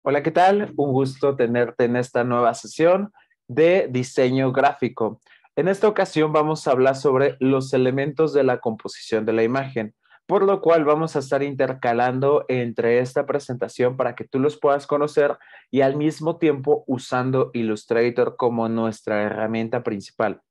Hola, ¿qué tal? Un gusto tenerte en esta nueva sesión de diseño gráfico. En esta ocasión vamos a hablar sobre los elementos de la composición de la imagen, por lo cual vamos a estar intercalando entre esta presentación para que tú los puedas conocer y al mismo tiempo usando Illustrator como nuestra herramienta principal.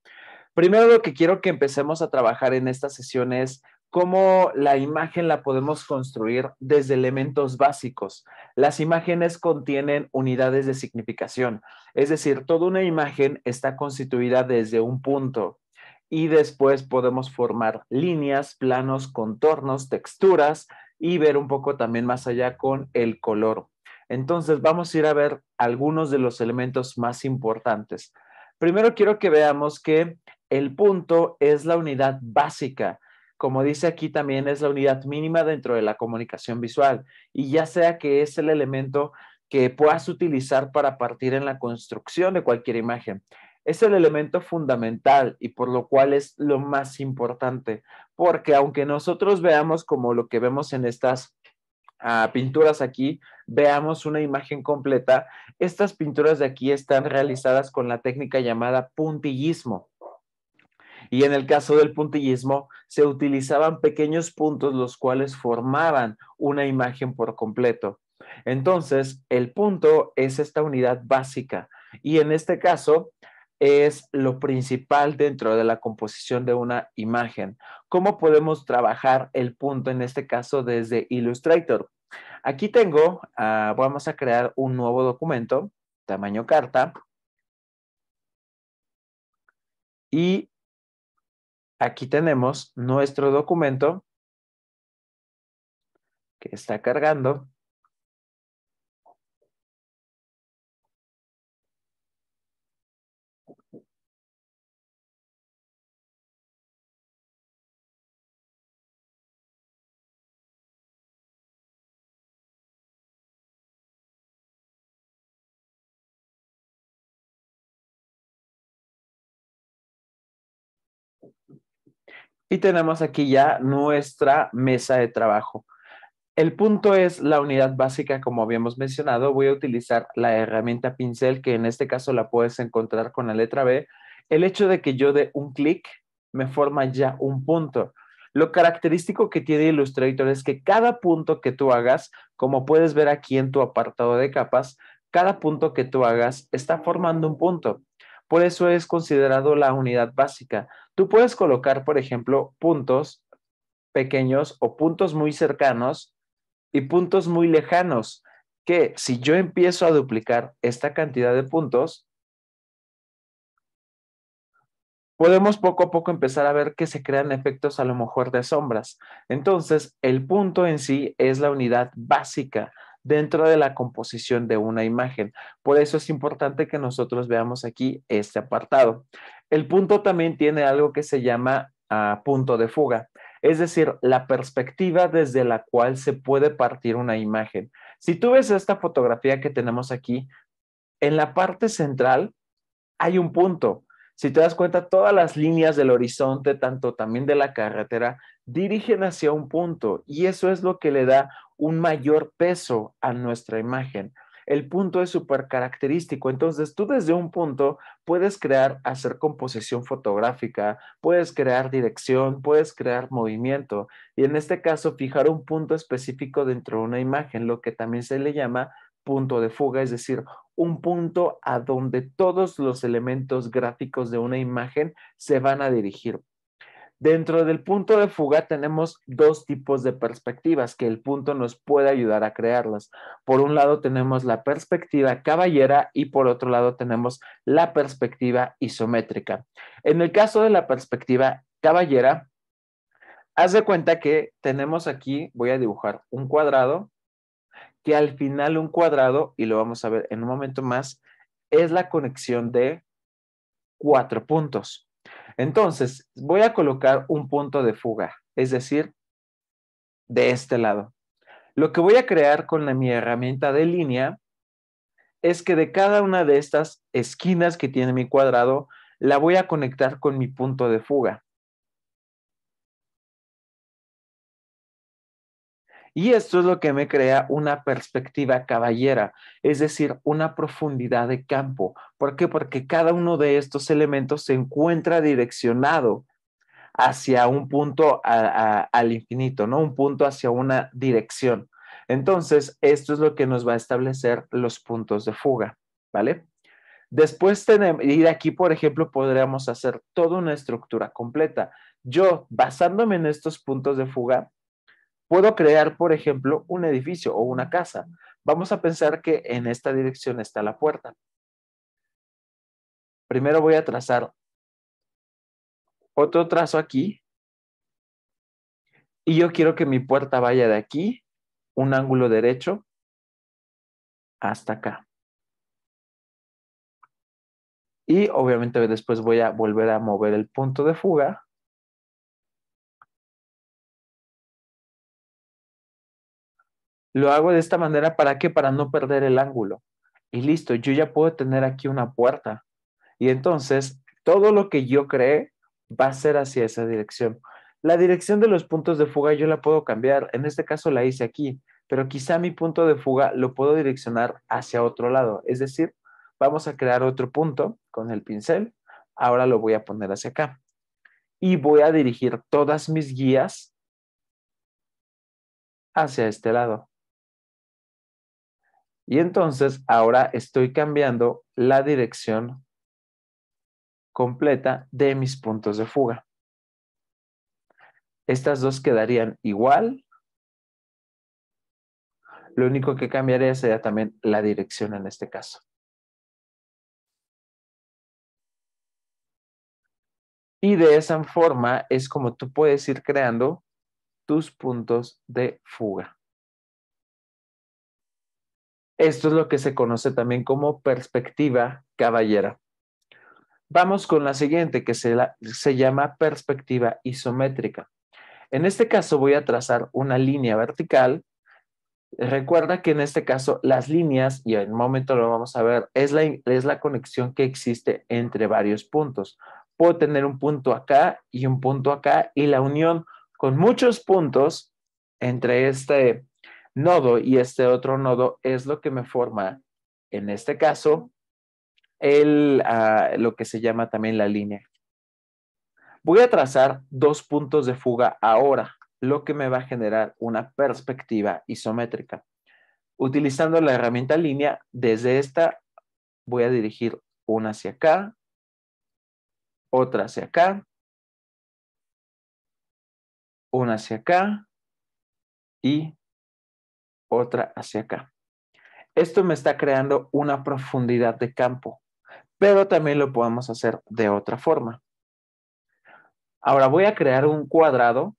Primero lo que quiero que empecemos a trabajar en esta sesión es cómo la imagen la podemos construir desde elementos básicos. Las imágenes contienen unidades de significación, es decir, toda una imagen está constituida desde un punto y después podemos formar líneas, planos, contornos, texturas y ver un poco también más allá con el color. Entonces vamos a ir a ver algunos de los elementos más importantes. Primero quiero que veamos que el punto es la unidad básica. Como dice aquí también es la unidad mínima dentro de la comunicación visual y ya sea que es el elemento que puedas utilizar para partir en la construcción de cualquier imagen. Es el elemento fundamental y por lo cual es lo más importante, porque aunque nosotros veamos como lo que vemos en estas pinturas aquí, veamos una imagen completa, estas pinturas de aquí están realizadas con la técnica llamada puntillismo. Y en el caso del puntillismo, se utilizaban pequeños puntos los cuales formaban una imagen por completo. Entonces, el punto es esta unidad básica y en este caso es lo principal dentro de la composición de una imagen. ¿Cómo podemos trabajar el punto en este caso desde Illustrator? Aquí tengo, vamos a crear un nuevo documento, tamaño carta, y aquí tenemos nuestro documento que está cargando. Y tenemos aquí ya nuestra mesa de trabajo. El punto es la unidad básica, como habíamos mencionado. Voy a utilizar la herramienta pincel, que en este caso la puedes encontrar con la letra B. El hecho de que yo dé un clic me forma ya un punto. Lo característico que tiene Illustrator es que cada punto que tú hagas, como puedes ver aquí en tu apartado de capas, cada punto que tú hagas está formando un punto. Por eso es considerado la unidad básica. Tú puedes colocar, por ejemplo, puntos pequeños o puntos muy cercanos y puntos muy lejanos, que si yo empiezo a duplicar esta cantidad de puntos, podemos poco a poco empezar a ver que se crean efectos a lo mejor de sombras. Entonces, el punto en sí es la unidad básica dentro de la composición de una imagen. Por eso es importante que nosotros veamos aquí este apartado. El punto también tiene algo que se llama punto de fuga, es decir, la perspectiva desde la cual se puede partir una imagen. Si tú ves esta fotografía que tenemos aquí, en la parte central hay un punto. Si te das cuenta, todas las líneas del horizonte, tanto también de la carretera, dirigen hacia un punto y eso es lo que le da un mayor peso a nuestra imagen. El punto es súper característico, entonces tú desde un punto puedes crear, hacer composición fotográfica, puedes crear dirección, puedes crear movimiento y en este caso fijar un punto específico dentro de una imagen, lo que también se le llama punto de fuga, es decir, un punto a donde todos los elementos gráficos de una imagen se van a dirigir. Dentro del punto de fuga tenemos dos tipos de perspectivas que el punto nos puede ayudar a crearlas. Por un lado tenemos la perspectiva caballera y por otro lado tenemos la perspectiva isométrica. En el caso de la perspectiva caballera, haz de cuenta que tenemos aquí, voy a dibujar un cuadrado que al final un cuadrado, y lo vamos a ver en un momento más, es la conexión de cuatro puntos. Entonces, voy a colocar un punto de fuga, es decir, de este lado. Lo que voy a crear con mi herramienta de línea es que de cada una de estas esquinas que tiene mi cuadrado, la voy a conectar con mi punto de fuga. Y esto es lo que me crea una perspectiva caballera, es decir, una profundidad de campo. ¿Por qué? Porque cada uno de estos elementos se encuentra direccionado hacia un punto al infinito, ¿no? Un punto hacia una dirección. Entonces, esto es lo que nos va a establecer los puntos de fuga, ¿vale? Después tenemos, y de aquí, por ejemplo, podríamos hacer toda una estructura completa. Yo, basándome en estos puntos de fuga, puedo crear, por ejemplo, un edificio o una casa. Vamos a pensar que en esta dirección está la puerta. Primero voy a trazar otro trazo aquí y yo quiero que mi puerta vaya de aquí, un ángulo derecho, hasta acá. Y obviamente después voy a volver a mover el punto de fuga. Lo hago de esta manera, ¿para qué? Para no perder el ángulo. Y listo, yo ya puedo tener aquí una puerta. Y entonces, todo lo que yo cree va a ser hacia esa dirección. La dirección de los puntos de fuga yo la puedo cambiar. En este caso la hice aquí, pero quizá mi punto de fuga lo puedo direccionar hacia otro lado. Es decir, vamos a crear otro punto con el pincel. Ahora lo voy a poner hacia acá. Y voy a dirigir todas mis guías hacia este lado. Y entonces ahora estoy cambiando la dirección completa de mis puntos de fuga. Estas dos quedarían igual. Lo único que cambiaría sería también la dirección en este caso. Y de esa forma es como tú puedes ir creando tus puntos de fuga. Esto es lo que se conoce también como perspectiva caballera. Vamos con la siguiente, que se llama perspectiva isométrica. En este caso voy a trazar una línea vertical. Recuerda que en este caso las líneas, y en un momento lo vamos a ver, es la conexión que existe entre varios puntos. Puedo tener un punto acá y un punto acá, y la unión con muchos puntos entre este nodo y este otro nodo es lo que me forma, en este caso, lo que se llama también la línea. Voy a trazar dos puntos de fuga ahora, lo que me va a generar una perspectiva isométrica. Utilizando la herramienta línea, desde esta voy a dirigir una hacia acá, otra hacia acá, una hacia acá y otra hacia acá. Esto me está creando una profundidad de campo, pero también lo podemos hacer de otra forma. Ahora voy a crear un cuadrado.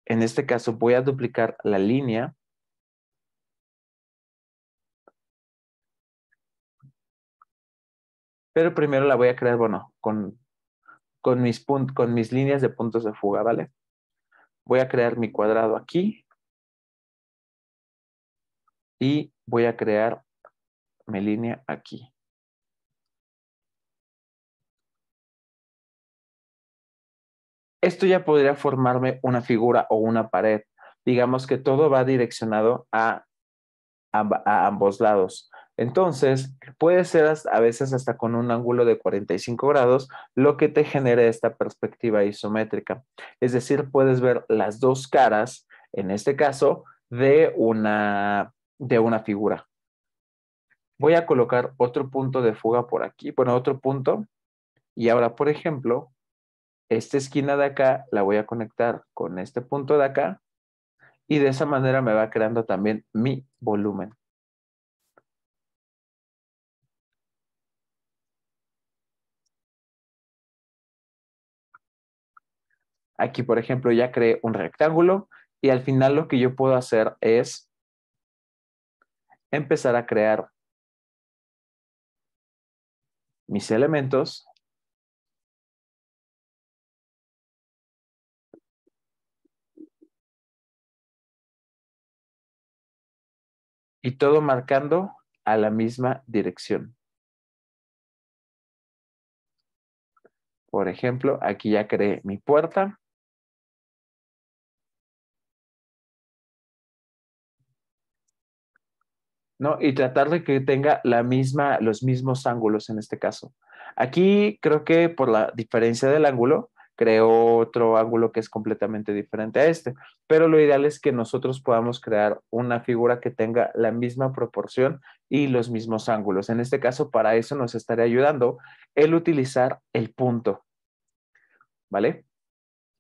En este caso voy a duplicar la línea. Pero primero la voy a crear, bueno, con mis líneas de puntos de fuga, ¿vale? Voy a crear mi cuadrado aquí y voy a crear mi línea aquí. Esto ya podría formarme una figura o una pared. Digamos que todo va direccionado a ambos lados. Entonces, puede ser a veces hasta con un ángulo de 45 grados, lo que te genere esta perspectiva isométrica. Es decir, puedes ver las dos caras, en este caso, de una figura. Voy a colocar otro punto de fuga por aquí, bueno, otro punto. Y ahora, por ejemplo, esta esquina de acá la voy a conectar con este punto de acá y de esa manera me va creando también mi volumen. Aquí, por ejemplo, ya creé un rectángulo y al final lo que yo puedo hacer es empezar a crear mis elementos y todo marcando a la misma dirección. Por ejemplo, aquí ya creé mi puerta ¿no? Y tratar de que tenga los mismos ángulos en este caso. Aquí creo que por la diferencia del ángulo, creo otro ángulo que es completamente diferente a este, pero lo ideal es que nosotros podamos crear una figura que tenga la misma proporción y los mismos ángulos. En este caso, para eso nos estaría ayudando el utilizar el punto, ¿vale?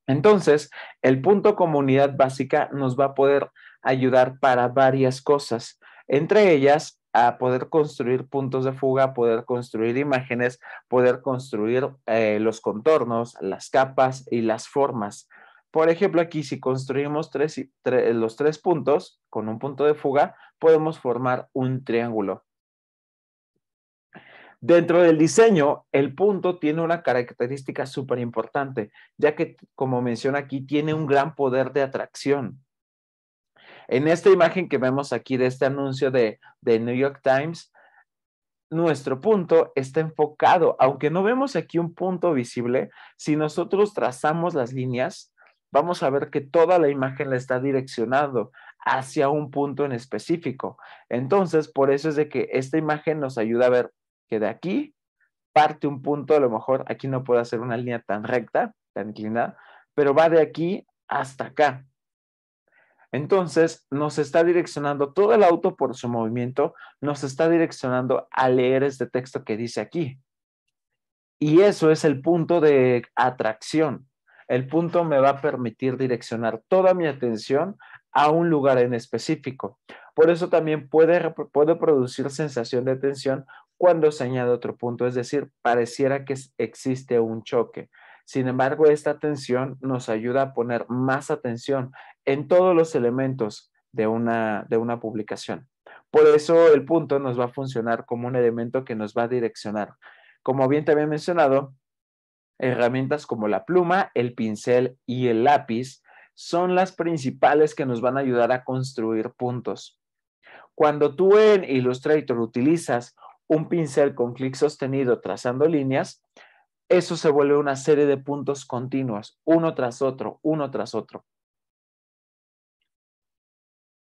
Entonces, el punto como unidad básica nos va a poder ayudar para varias cosas, entre ellas a poder construir puntos de fuga, poder construir imágenes, poder construir los contornos, las capas y las formas. Por ejemplo, aquí si construimos los tres puntos con un punto de fuga, podemos formar un triángulo. Dentro del diseño, el punto tiene una característica súper importante, ya que, como menciona aquí, tiene un gran poder de atracción. En esta imagen que vemos aquí de este anuncio de New York Times, nuestro punto está enfocado, aunque no vemos aquí un punto visible, si nosotros trazamos las líneas, vamos a ver que toda la imagen la está direccionando hacia un punto en específico. Entonces, por eso es de que esta imagen nos ayuda a ver que de aquí parte un punto, a lo mejor aquí no puedo hacer una línea tan recta, tan inclinada, pero va de aquí hasta acá. Entonces, nos está direccionando todo el auto por su movimiento, nos está direccionando a leer este texto que dice aquí. Y eso es el punto de atracción. El punto me va a permitir direccionar toda mi atención a un lugar en específico. Por eso también puede producir sensación de tensión cuando se añade otro punto, es decir, pareciera que existe un choque. Sin embargo, esta tensión nos ayuda a poner más atención en todos los elementos de una publicación. Por eso el punto nos va a funcionar como un elemento que nos va a direccionar. Como bien te había mencionado, herramientas como la pluma, el pincel y el lápiz son las principales que nos van a ayudar a construir puntos. Cuando tú en Illustrator utilizas un pincel con clic sostenido trazando líneas, eso se vuelve una serie de puntos continuos, uno tras otro, uno tras otro.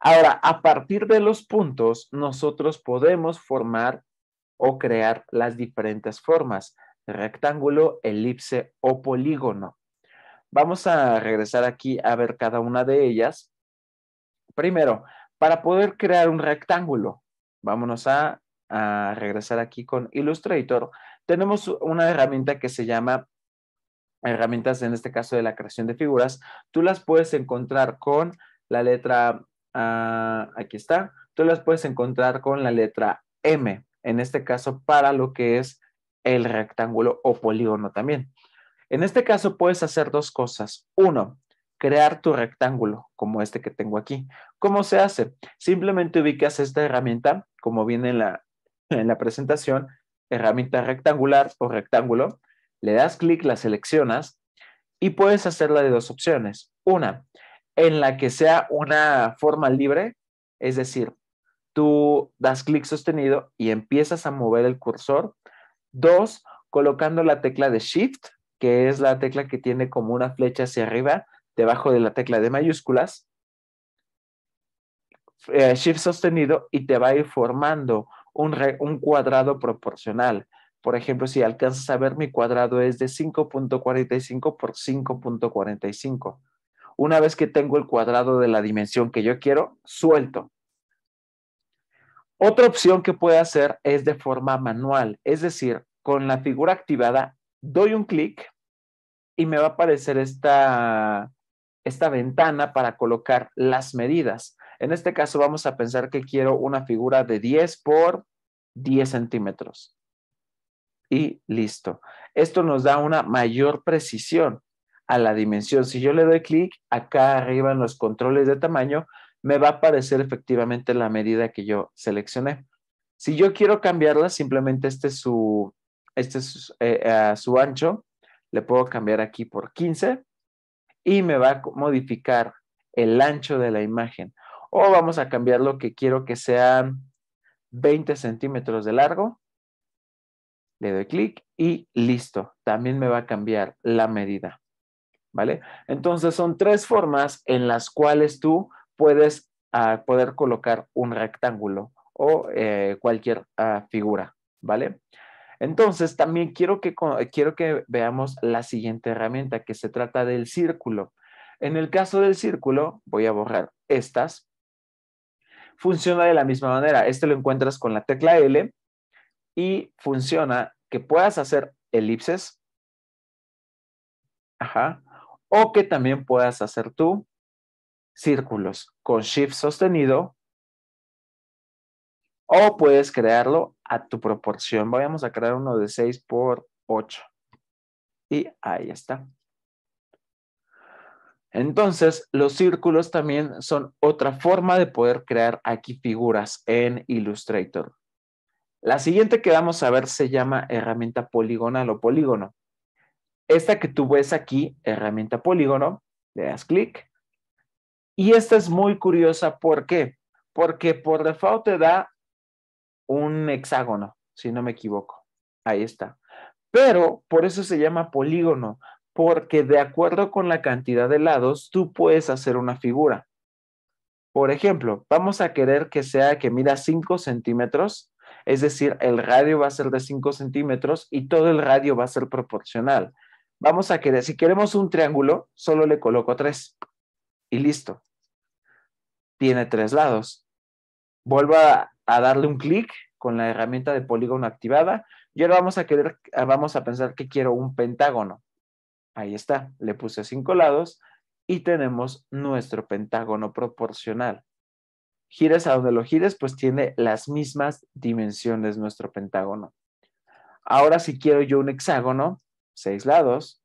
Ahora, a partir de los puntos, nosotros podemos formar o crear las diferentes formas, rectángulo, elipse o polígono. Vamos a regresar aquí a ver cada una de ellas. Primero, para poder crear un rectángulo, vámonos a regresar aquí con Illustrator. Tenemos una herramienta que se llama herramientas, en este caso de la creación de figuras. Tú las puedes encontrar con la letra, aquí está, tú las puedes encontrar con la letra M, en este caso para lo que es el rectángulo o polígono también. En este caso puedes hacer dos cosas. Uno, crear tu rectángulo, como este que tengo aquí. ¿Cómo se hace? Simplemente ubicas esta herramienta, como viene en la presentación, herramienta rectangular o rectángulo, le das clic, la seleccionas y puedes hacerla de dos opciones. Una, en la que sea una forma libre, es decir, tú das clic sostenido y empiezas a mover el cursor. Dos, colocando la tecla de Shift, que es la tecla que tiene como una flecha hacia arriba, debajo de la tecla de mayúsculas, Shift sostenido y te va a ir formando un cuadrado proporcional. Por ejemplo, si alcanzas a ver, mi cuadrado es de 5.45 por 5.45. Una vez que tengo el cuadrado de la dimensión que yo quiero, suelto. Otra opción que puedo hacer es de forma manual, es decir, con la figura activada, doy un clic y me va a aparecer esta ventana para colocar las medidas. En este caso vamos a pensar que quiero una figura de 10 por 10 centímetros. Y listo. Esto nos da una mayor precisión a la dimensión. Si yo le doy clic acá arriba en los controles de tamaño, me va a aparecer efectivamente la medida que yo seleccioné. Si yo quiero cambiarla, simplemente este es su ancho. Le puedo cambiar aquí por 15 y me va a modificar el ancho de la imagen. O vamos a cambiar lo que quiero que sean 20 centímetros de largo. Le doy clic y listo. También me va a cambiar la medida. ¿Vale? Entonces son tres formas en las cuales tú puedes poder colocar un rectángulo o cualquier figura, ¿vale? Entonces, también quiero que veamos la siguiente herramienta, que se trata del círculo. En el caso del círculo, voy a borrar estas. Funciona de la misma manera. Este lo encuentras con la tecla L y funciona que puedas hacer elipses, ajá, o que también puedas hacer tú círculos con Shift sostenido, o puedes crearlo a tu proporción. Vamos a crear uno de 6 por 8. Y ahí está. Entonces, los círculos también son otra forma de poder crear aquí figuras en Illustrator. La siguiente que vamos a ver se llama herramienta poligonal o polígono. Esta que tú ves aquí, herramienta polígono, le das clic. Y esta es muy curiosa, ¿por qué? Porque por default te da un hexágono, si no me equivoco. Ahí está. Pero por eso se llama polígono, porque de acuerdo con la cantidad de lados, tú puedes hacer una figura. Por ejemplo, vamos a querer que mida 5 centímetros, es decir, el radio va a ser de 5 centímetros y todo el radio va a ser proporcional. Vamos a querer, si queremos un triángulo, solo le coloco 3 y listo. Tiene 3 lados. Vuelvo a darle un clic con la herramienta de polígono activada y ahora vamos a pensar que quiero un pentágono. Ahí está, le puse 5 lados y tenemos nuestro pentágono proporcional. Gires a donde lo gires, pues tiene las mismas dimensiones nuestro pentágono. Ahora si quiero yo un hexágono, 6 lados,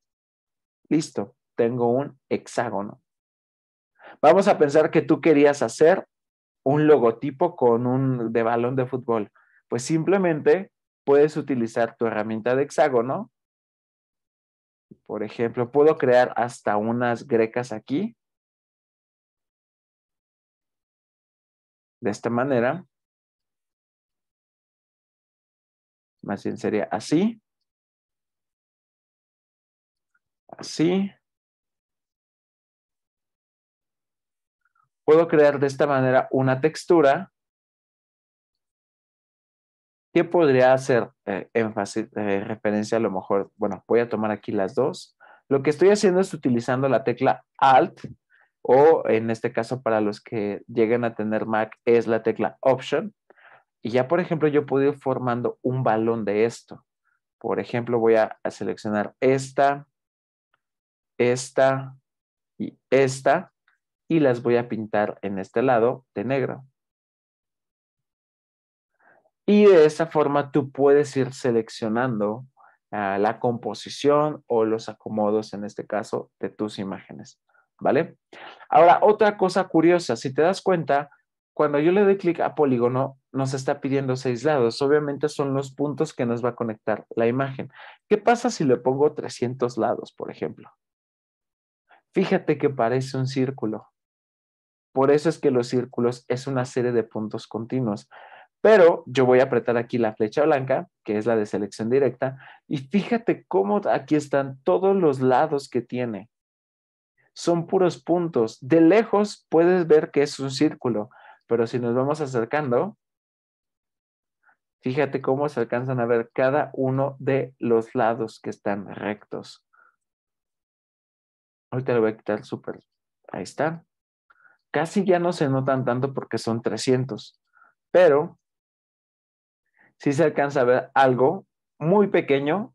listo, tengo un hexágono. Vamos a pensar que tú querías hacer un logotipo de balón de fútbol. Pues simplemente puedes utilizar tu herramienta de hexágono. Por ejemplo, puedo crear hasta unas grecas aquí. De esta manera. Más bien sería así. Así. Puedo crear de esta manera una textura que podría hacer énfasis, referencia a lo mejor. Bueno, voy a tomar aquí las dos. Lo que estoy haciendo es utilizando la tecla Alt o en este caso para los que lleguen a tener Mac es la tecla Option. Y ya, por ejemplo, yo puedo ir formando un balón de esto. Por ejemplo, voy a seleccionar esta y esta y las voy a pintar en este lado de negro. Y de esa forma tú puedes ir seleccionando la composición o los acomodos, en este caso, de tus imágenes, ¿vale? Ahora, otra cosa curiosa, si te das cuenta, cuando yo le doy clic a polígono, nos está pidiendo 6 lados. Obviamente son los puntos que nos va a conectar la imagen. ¿Qué pasa si le pongo 300 lados, por ejemplo? Fíjate que parece un círculo. Por eso es que los círculos es una serie de puntos continuos. Pero yo voy a apretar aquí la flecha blanca, que es la de selección directa, y fíjate cómo aquí están todos los lados que tiene. Son puros puntos. De lejos puedes ver que es un círculo, pero si nos vamos acercando, fíjate cómo se alcanzan a ver cada uno de los lados que están rectos. Ahorita le voy a quitar súper. Ahí está. Casi ya no se notan tanto porque son 300, pero sí se alcanza a ver algo muy pequeño,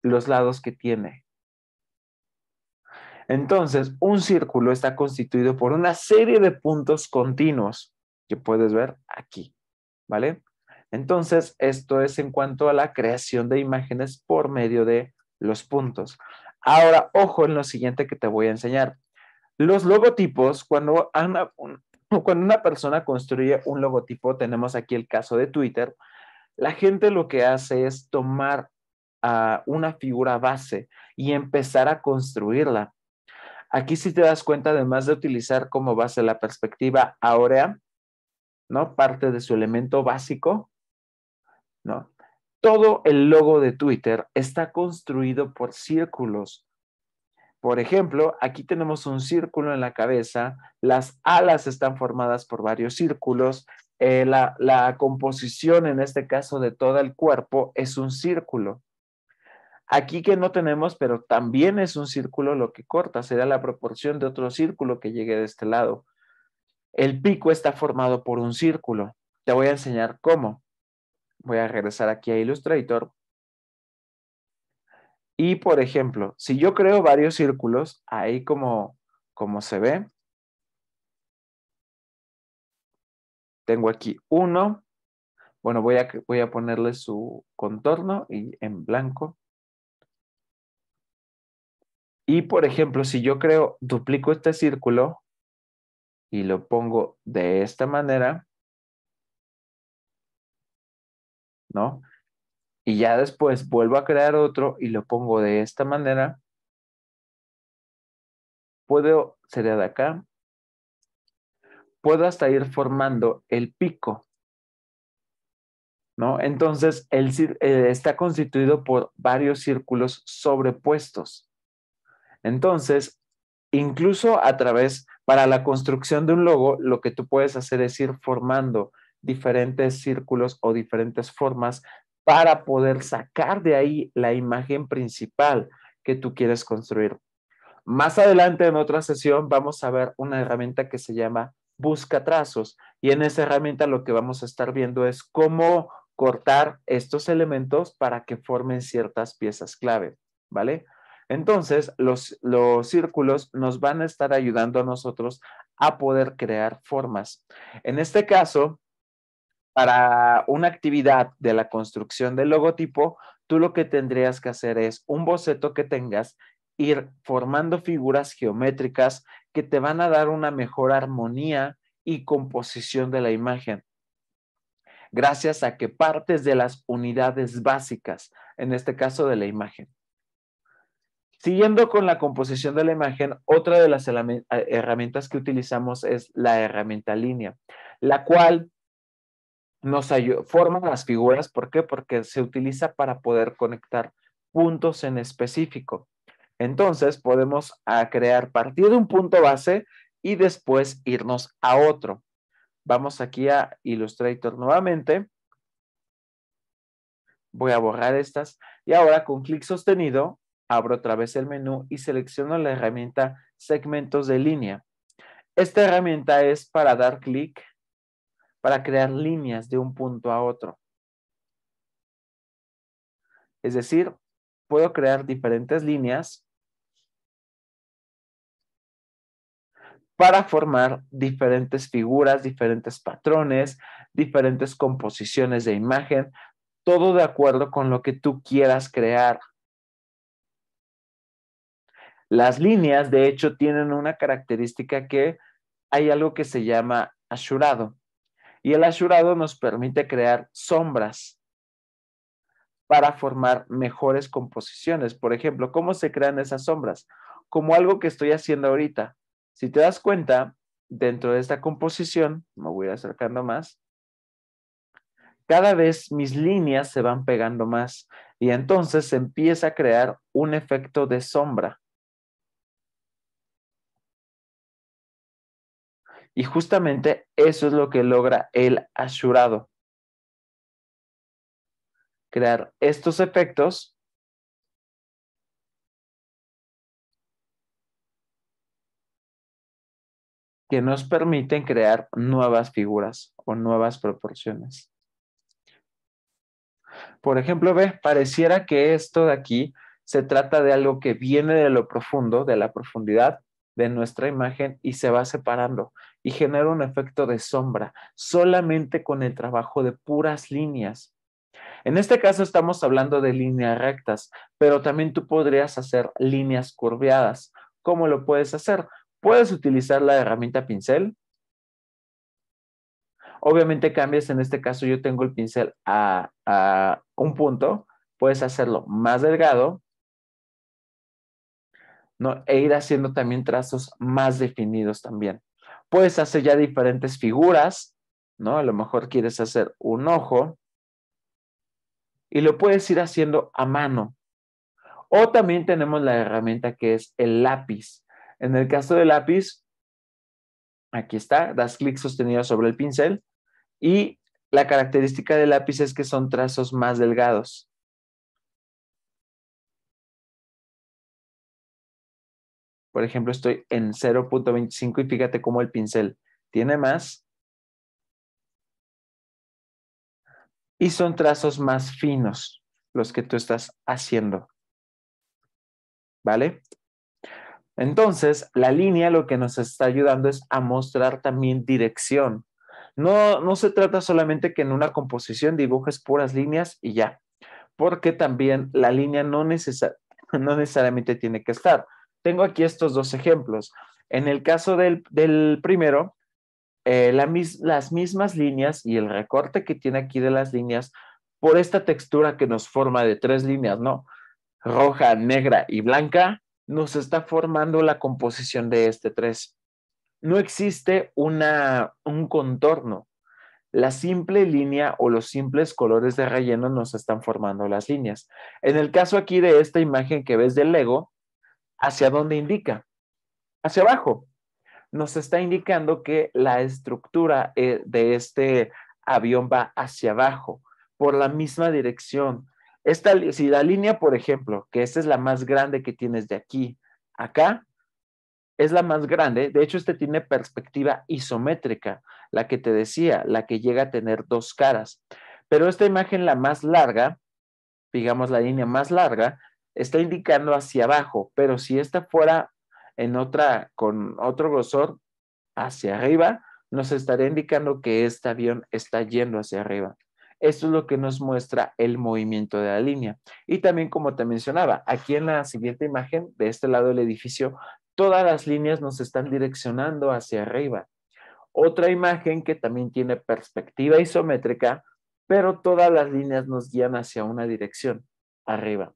los lados que tiene. Entonces, un círculo está constituido por una serie de puntos continuos que puedes ver aquí, ¿vale? Entonces, esto es en cuanto a la creación de imágenes por medio de los puntos. Ahora, ojo en lo siguiente que te voy a enseñar. Los logotipos, cuando una persona construye un logotipo, tenemos aquí el caso de Twitter, la gente lo que hace es tomar una figura base y empezar a construirla. Aquí si te das cuenta, además de utilizar como base la perspectiva áurea, ¿no? Parte de su elemento básico, ¿no? Todo el logo de Twitter está construido por círculos. Por ejemplo, aquí tenemos un círculo en la cabeza, las alas están formadas por varios círculos, la composición, en este caso de todo el cuerpo, es un círculo. Aquí que no tenemos, pero también es un círculo lo que corta, será la proporción de otro círculo que llegue de este lado. El pico está formado por un círculo. Te voy a enseñar cómo. Voy a regresar aquí a Illustrator. Y, por ejemplo, si yo creo varios círculos, ahí como se ve, tengo aquí uno. Bueno, voy a ponerle su contorno y en blanco. Y, por ejemplo, si yo duplico este círculo y lo pongo de esta manera, ¿no? Y ya después vuelvo a crear otro y lo pongo de esta manera, sería de acá, puedo hasta ir formando el pico, ¿no? Entonces, está constituido por varios círculos sobrepuestos. Entonces, incluso para la construcción de un logo, lo que tú puedes hacer es ir formando diferentes círculos o diferentes formas para poder sacar de ahí la imagen principal que tú quieres construir. Más adelante en otra sesión vamos a ver una herramienta que se llama Busca Trazos y en esa herramienta lo que vamos a estar viendo es cómo cortar estos elementos para que formen ciertas piezas clave, ¿vale? Entonces, los círculos nos van a estar ayudando a nosotros a poder crear formas. En este caso, para una actividad de la construcción del logotipo, tú lo que tendrías que hacer es un boceto que tengas, ir formando figuras geométricas que te van a dar una mejor armonía y composición de la imagen, gracias a que partes de las unidades básicas, en este caso de la imagen. Siguiendo con la composición de la imagen, otra de las herramientas que utilizamos es la herramienta línea, la cual forma las figuras. ¿Por qué? Porque se utiliza para poder conectar puntos en específico. Entonces, podemos partir de un punto base y después irnos a otro. Vamos aquí a Illustrator nuevamente. Voy a borrar estas y ahora con clic sostenido abro otra vez el menú y selecciono la herramienta segmentos de línea. Esta herramienta es para dar clic para crear líneas de un punto a otro. Es decir, puedo crear diferentes líneas para formar diferentes figuras, diferentes patrones, diferentes composiciones de imagen, todo de acuerdo con lo que tú quieras crear. Las líneas, de hecho, tienen una característica que hay algo que se llama asurado. Y el asurado nos permite crear sombras para formar mejores composiciones. Por ejemplo, ¿cómo se crean esas sombras? Como algo que estoy haciendo ahorita. Si te das cuenta, dentro de esta composición, me voy a ir acercando más, cada vez mis líneas se van pegando más y entonces se empieza a crear un efecto de sombra. Y justamente eso es lo que logra el asurado. Crear estos efectos que nos permiten crear nuevas figuras o nuevas proporciones. Por ejemplo, pareciera que esto de aquí se trata de algo que viene de lo profundo, de la profundidad de nuestra imagen y se va separando y genera un efecto de sombra solamente con el trabajo de puras líneas. En este caso estamos hablando de líneas rectas, pero también tú podrías hacer líneas curveadas. ¿Cómo lo puedes hacer? Puedes utilizar la herramienta pincel. Obviamente cambias, en este caso yo tengo el pincel a un punto, puedes hacerlo más delgado, ¿no? E ir haciendo también trazos más definidos también. Puedes hacer ya diferentes figuras, ¿no? A lo mejor quieres hacer un ojo y lo puedes ir haciendo a mano. O también tenemos la herramienta que es el lápiz. En el caso del lápiz, aquí está, das clic sostenido sobre el pincel Y la característica del lápiz es que son trazos más delgados. Por ejemplo, estoy en 0.25 y fíjate cómo el pincel tiene más y son trazos más finos los que tú estás haciendo, ¿vale? Entonces, la línea lo que nos está ayudando es a mostrar también dirección. No se trata solamente que en una composición dibujes puras líneas y ya, porque también la línea no necesariamente tiene que estar. Tengo aquí estos dos ejemplos. En el caso del primero, las mismas líneas y el recorte que tiene aquí de las líneas, por esta textura que nos forma de tres líneas, ¿no? Roja, negra y blanca, nos está formando la composición de este tres. No existe un contorno. La simple línea o los simples colores de relleno nos están formando las líneas. En el caso aquí de esta imagen que ves del Lego, ¿hacia dónde indica? Hacia abajo. Nos está indicando que la estructura de este avión va hacia abajo, por la misma dirección. Si la línea, por ejemplo, que esta es la más grande que tienes de aquí, acá, es la más grande. De hecho, este tiene perspectiva isométrica, la que te decía, la que llega a tener dos caras. Pero esta imagen, la más larga, digamos la línea más larga, está indicando hacia abajo, pero si esta fuera con otro grosor hacia arriba, nos estaría indicando que este avión está yendo hacia arriba. Esto es lo que nos muestra el movimiento de la línea. Y también, como te mencionaba, aquí en la siguiente imagen, de este lado del edificio, todas las líneas nos están direccionando hacia arriba. Otra imagen que también tiene perspectiva isométrica, pero todas las líneas nos guían hacia una dirección, arriba.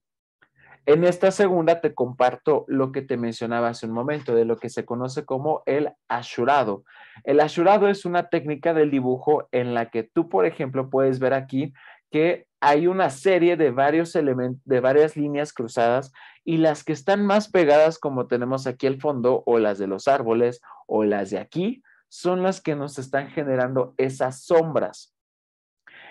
En esta segunda te comparto lo que te mencionaba hace un momento, de lo que se conoce como el ashurado. El ashurado es una técnica del dibujo en la que tú, por ejemplo, puedes ver aquí que hay una serie de varios elementos, de varias líneas cruzadas y las que están más pegadas, como tenemos aquí el fondo, o las de los árboles, o las de aquí, son las que nos están generando esas sombras.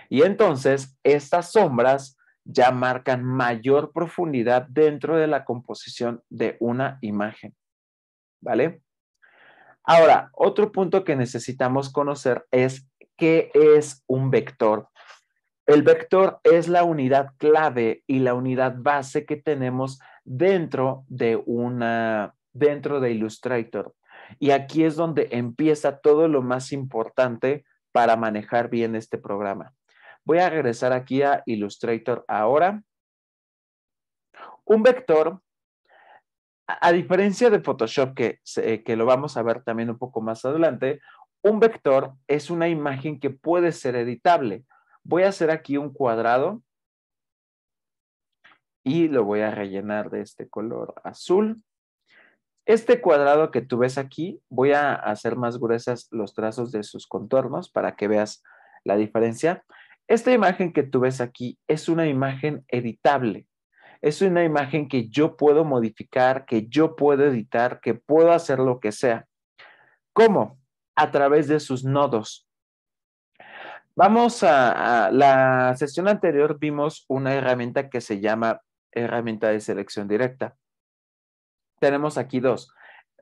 Y entonces, estas sombras ya marcan mayor profundidad dentro de la composición de una imagen, ¿vale? Ahora, otro punto que necesitamos conocer es qué es un vector. El vector es la unidad clave y la unidad base que tenemos dentro de Illustrator. Y aquí es donde empieza todo lo más importante para manejar bien este programa. Voy a regresar aquí a Illustrator ahora. Un vector, a diferencia de Photoshop, que lo vamos a ver también un poco más adelante, un vector es una imagen que puede ser editable. Voy a hacer aquí un cuadrado y lo voy a rellenar de este color azul. Este cuadrado que tú ves aquí, voy a hacer más gruesas los trazos de sus contornos para que veas la diferencia. Esta imagen que tú ves aquí es una imagen editable. Es una imagen que yo puedo modificar, que yo puedo editar, que puedo hacer lo que sea. ¿Cómo? A través de sus nodos. Vamos a la sesión anterior vimos una herramienta que se llama herramienta de selección directa. Tenemos aquí dos.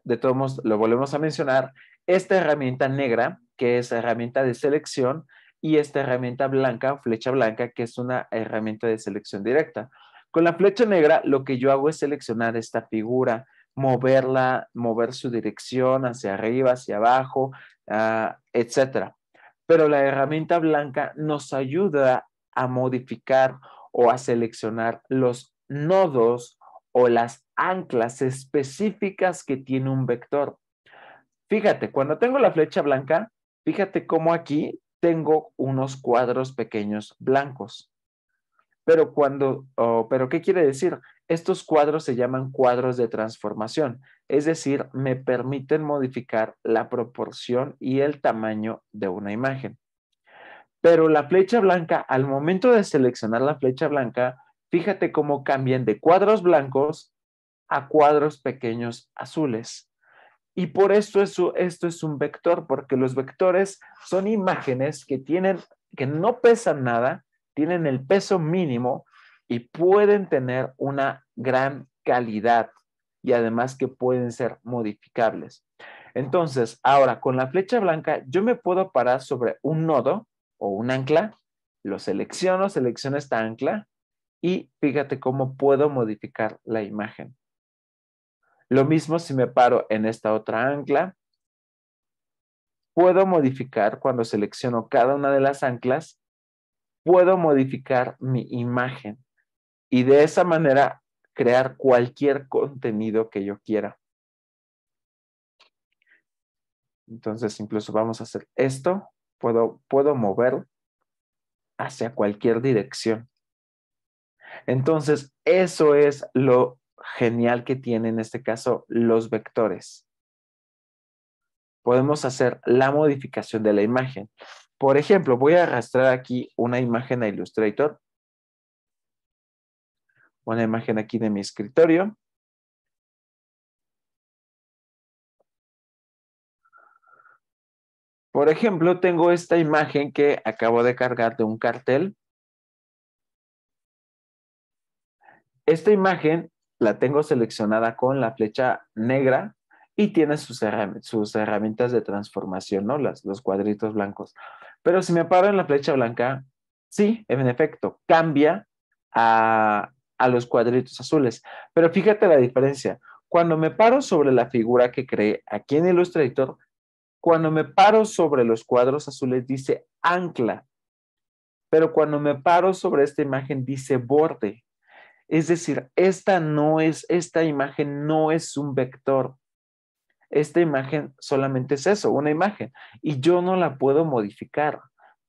De todos modos, lo volvemos a mencionar. Esta herramienta negra, que es herramienta de selección, y esta herramienta blanca, flecha blanca, que es una herramienta de selección directa. Con la flecha negra, lo que yo hago es seleccionar esta figura, moverla, mover su dirección hacia arriba, hacia abajo, etcétera. Pero la herramienta blanca nos ayuda a modificar o a seleccionar los nodos o las anclas específicas que tiene un vector. Fíjate, cuando tengo la flecha blanca, fíjate cómo aquí tengo unos cuadros pequeños blancos. Pero ¿qué quiere decir? Estos cuadros se llaman cuadros de transformación, es decir, me permiten modificar la proporción y el tamaño de una imagen. Pero la flecha blanca, al momento de seleccionar la flecha blanca, fíjate cómo cambian de cuadros blancos a cuadros pequeños azules. Y por eso esto es un vector, porque los vectores son imágenes que no pesan nada, tienen el peso mínimo y pueden tener una gran calidad y además que pueden ser modificables. Entonces, ahora con la flecha blanca, yo me puedo parar sobre un nodo o un ancla, lo selecciono esta ancla y fíjate cómo puedo modificar la imagen. Lo mismo si me paro en esta otra ancla, puedo modificar cuando selecciono cada una de las anclas, puedo modificar mi imagen y de esa manera crear cualquier contenido que yo quiera. Entonces, incluso vamos a hacer esto, puedo mover hacia cualquier dirección. Entonces, eso es lo genial que tienen en este caso los vectores. Podemos hacer la modificación de la imagen. Por ejemplo, voy a arrastrar aquí una imagen a Illustrator. Una imagen aquí de mi escritorio. Por ejemplo, tengo esta imagen que acabo de cargar de un cartel. Esta imagen la tengo seleccionada con la flecha negra y tiene sus herramientas de transformación, ¿no? Los cuadritos blancos. Pero si me paro en la flecha blanca, sí, en efecto, cambia a los cuadritos azules. Pero fíjate la diferencia. Cuando me paro sobre la figura que creé aquí en Illustrator, cuando me paro sobre los cuadros azules dice ancla. Pero cuando me paro sobre esta imagen dice borde. Es decir, esta imagen no es un vector. Esta imagen solamente es eso, una imagen. Y yo no la puedo modificar.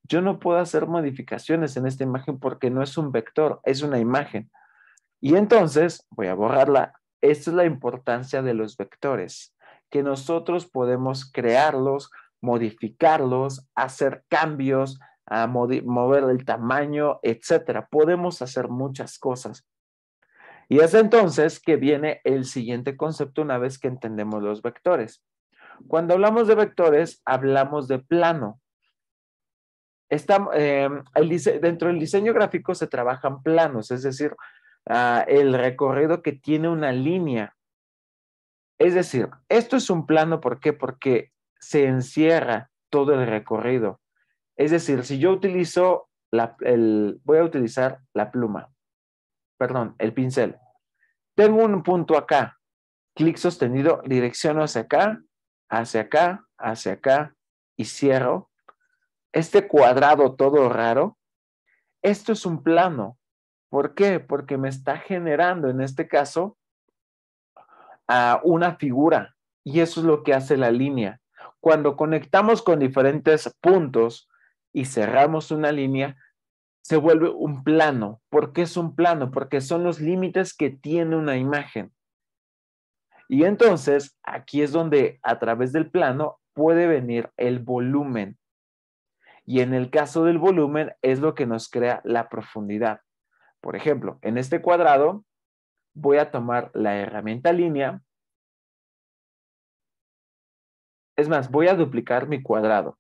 Yo no puedo hacer modificaciones en esta imagen porque no es un vector, es una imagen. Y entonces, voy a borrarla. Esta es la importancia de los vectores, que nosotros podemos crearlos, modificarlos, hacer cambios, mover el tamaño, etcétera. Podemos hacer muchas cosas. Y es entonces que viene el siguiente concepto una vez que entendemos los vectores. Cuando hablamos de vectores, hablamos de plano. Dentro del diseño gráfico se trabajan planos, es decir, el recorrido que tiene una línea. Es decir, esto es un plano, ¿por qué? Porque se encierra todo el recorrido. Es decir, si yo utilizo voy a utilizar la pluma, perdón, el pincel. Tengo un punto acá, clic sostenido, direcciono hacia acá, hacia acá, hacia acá y cierro. Este cuadrado todo raro, esto es un plano. ¿Por qué? Porque me está generando, en este caso, una figura. Y eso es lo que hace la línea. Cuando conectamos con diferentes puntos y cerramos una línea, se vuelve un plano. ¿Por qué es un plano? Porque son los límites que tiene una imagen. Y entonces, aquí es donde a través del plano puede venir el volumen. Y en el caso del volumen es lo que nos crea la profundidad. Por ejemplo, en este cuadrado voy a tomar la herramienta línea. Es más, voy a duplicar mi cuadrado.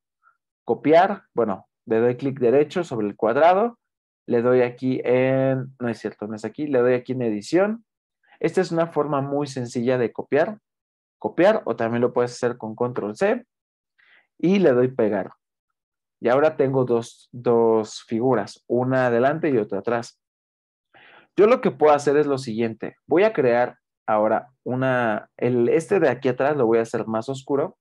Copiar, bueno, le doy clic derecho sobre el cuadrado. Le doy aquí no es cierto, no es aquí, le doy aquí en edición. Esta es una forma muy sencilla de copiar. Copiar o también lo puedes hacer con control C y le doy pegar. Y ahora tengo dos figuras, una adelante y otra atrás. Yo lo que puedo hacer es lo siguiente. Voy a crear ahora este de aquí atrás lo voy a hacer más oscuro.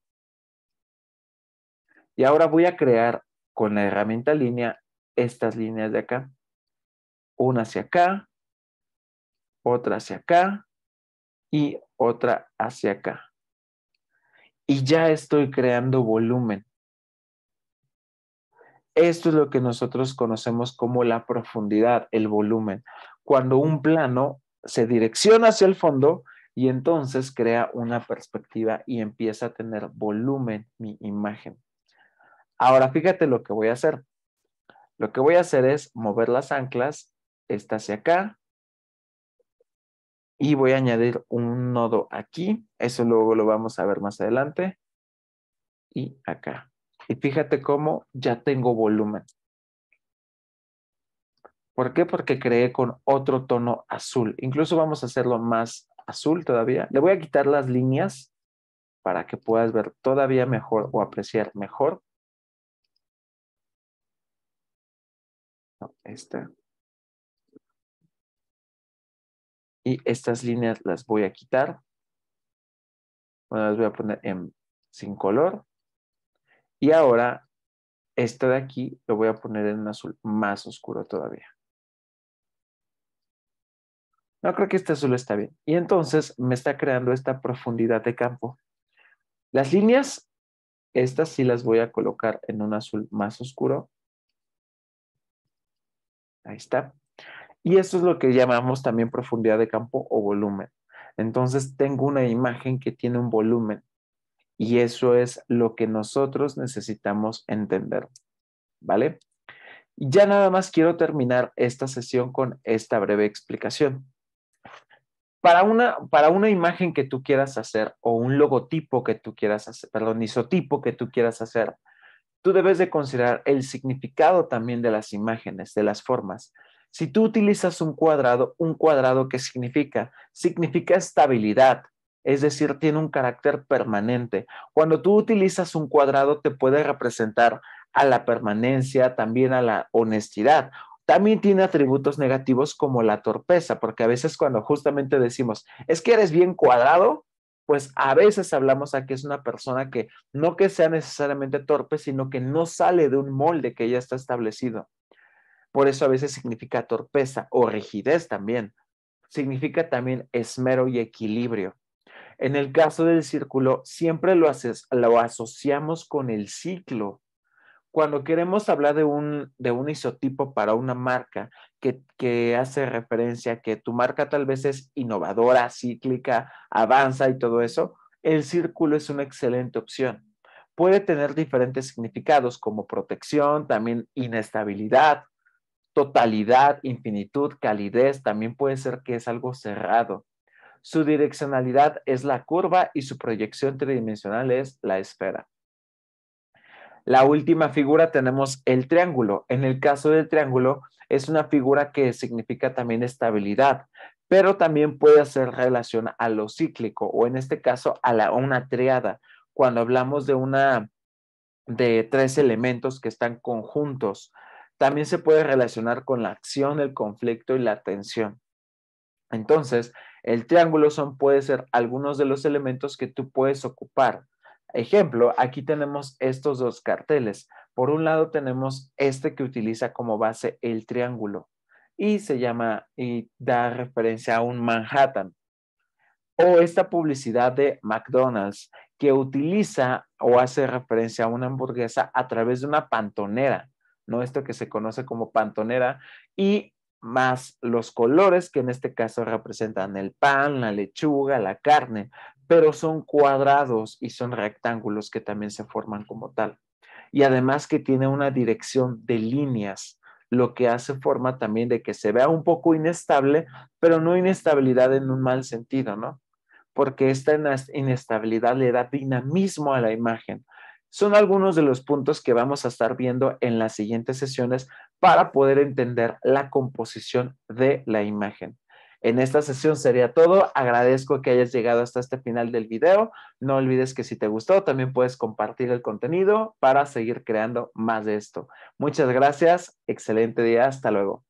Y ahora voy a crear con la herramienta línea estas líneas de acá. Una hacia acá, otra hacia acá y otra hacia acá. Y ya estoy creando volumen. Esto es lo que nosotros conocemos como la profundidad, el volumen. Cuando un plano se direcciona hacia el fondo y entonces crea una perspectiva y empieza a tener volumen mi imagen. Ahora fíjate lo que voy a hacer. Lo que voy a hacer es mover las anclas, esta hacia acá, Y voy a añadir un nodo aquí. Eso luego lo vamos a ver más adelante. Y acá. Y fíjate cómo ya tengo volumen. ¿Por qué? Porque creé con otro tono azul. Incluso vamos a hacerlo más azul todavía. Le voy a quitar las líneas para que puedas ver todavía mejor o apreciar mejor. No, esta. Y estas líneas las voy a quitar. Bueno, las voy a poner sin color. Y ahora, esto de aquí lo voy a poner en un azul más oscuro todavía. No, creo que este azul está bien. Y entonces me está creando esta profundidad de campo. Las líneas, estas sí las voy a colocar en un azul más oscuro. Ahí está. Y esto es lo que llamamos también profundidad de campo o volumen. Entonces tengo una imagen que tiene un volumen. Y eso es lo que nosotros necesitamos entender. ¿Vale? Y ya nada más quiero terminar esta sesión con esta breve explicación. Para una imagen que tú quieras hacer o un logotipo que tú quieras hacer, perdón, isotipo que tú quieras hacer, tú debes de considerar el significado también de las imágenes, de las formas. Si tú utilizas un cuadrado, ¿qué significa? Significa estabilidad, es decir, tiene un carácter permanente. Cuando tú utilizas un cuadrado, te puede representar a la permanencia, también a la honestidad. También tiene atributos negativos como la torpeza, porque a veces cuando justamente decimos, es que eres bien cuadrado, pues a veces hablamos a que es una persona que no que sea necesariamente torpe, sino que no sale de un molde que ya está establecido. Por eso a veces significa torpeza o rigidez también. Significa también esmero y equilibrio. En el caso del círculo, siempre lo asociamos con el ciclo. Cuando queremos hablar de un isotipo para una marca que hace referencia a que tu marca tal vez es innovadora, cíclica, avanza y todo eso, el círculo es una excelente opción. Puede tener diferentes significados como protección, también inestabilidad, totalidad, infinitud, calidez, también puede ser que es algo cerrado. Su direccionalidad es la curva y su proyección tridimensional es la esfera. La última figura tenemos el triángulo. En el caso del triángulo es una figura que significa también estabilidad, pero también puede hacer relación a lo cíclico o en este caso a una triada. Cuando hablamos de tres elementos que están conjuntos, también se puede relacionar con la acción, el conflicto y la tensión. Entonces, el triángulo puede ser algunos de los elementos que tú puedes ocupar. Ejemplo, aquí tenemos estos dos carteles. Por un lado tenemos este que utiliza como base el triángulo y se llama y da referencia a un Manhattan. O esta publicidad de McDonald's que utiliza o hace referencia a una hamburguesa a través de una pantonera, ¿no? Esto que se conoce como pantonera y más los colores que en este caso representan el pan, la lechuga, la carne, pero son cuadrados y son rectángulos que también se forman como tal. Y además que tiene una dirección de líneas, lo que hace forma también de que se vea un poco inestable, pero no inestabilidad en un mal sentido, ¿no? Porque esta inestabilidad le da dinamismo a la imagen. Son algunos de los puntos que vamos a estar viendo en las siguientes sesiones para poder entender la composición de la imagen. En esta sesión sería todo. Agradezco que hayas llegado hasta este final del video. No olvides que si te gustó, también puedes compartir el contenido para seguir creando más de esto. Muchas gracias. Excelente día. Hasta luego.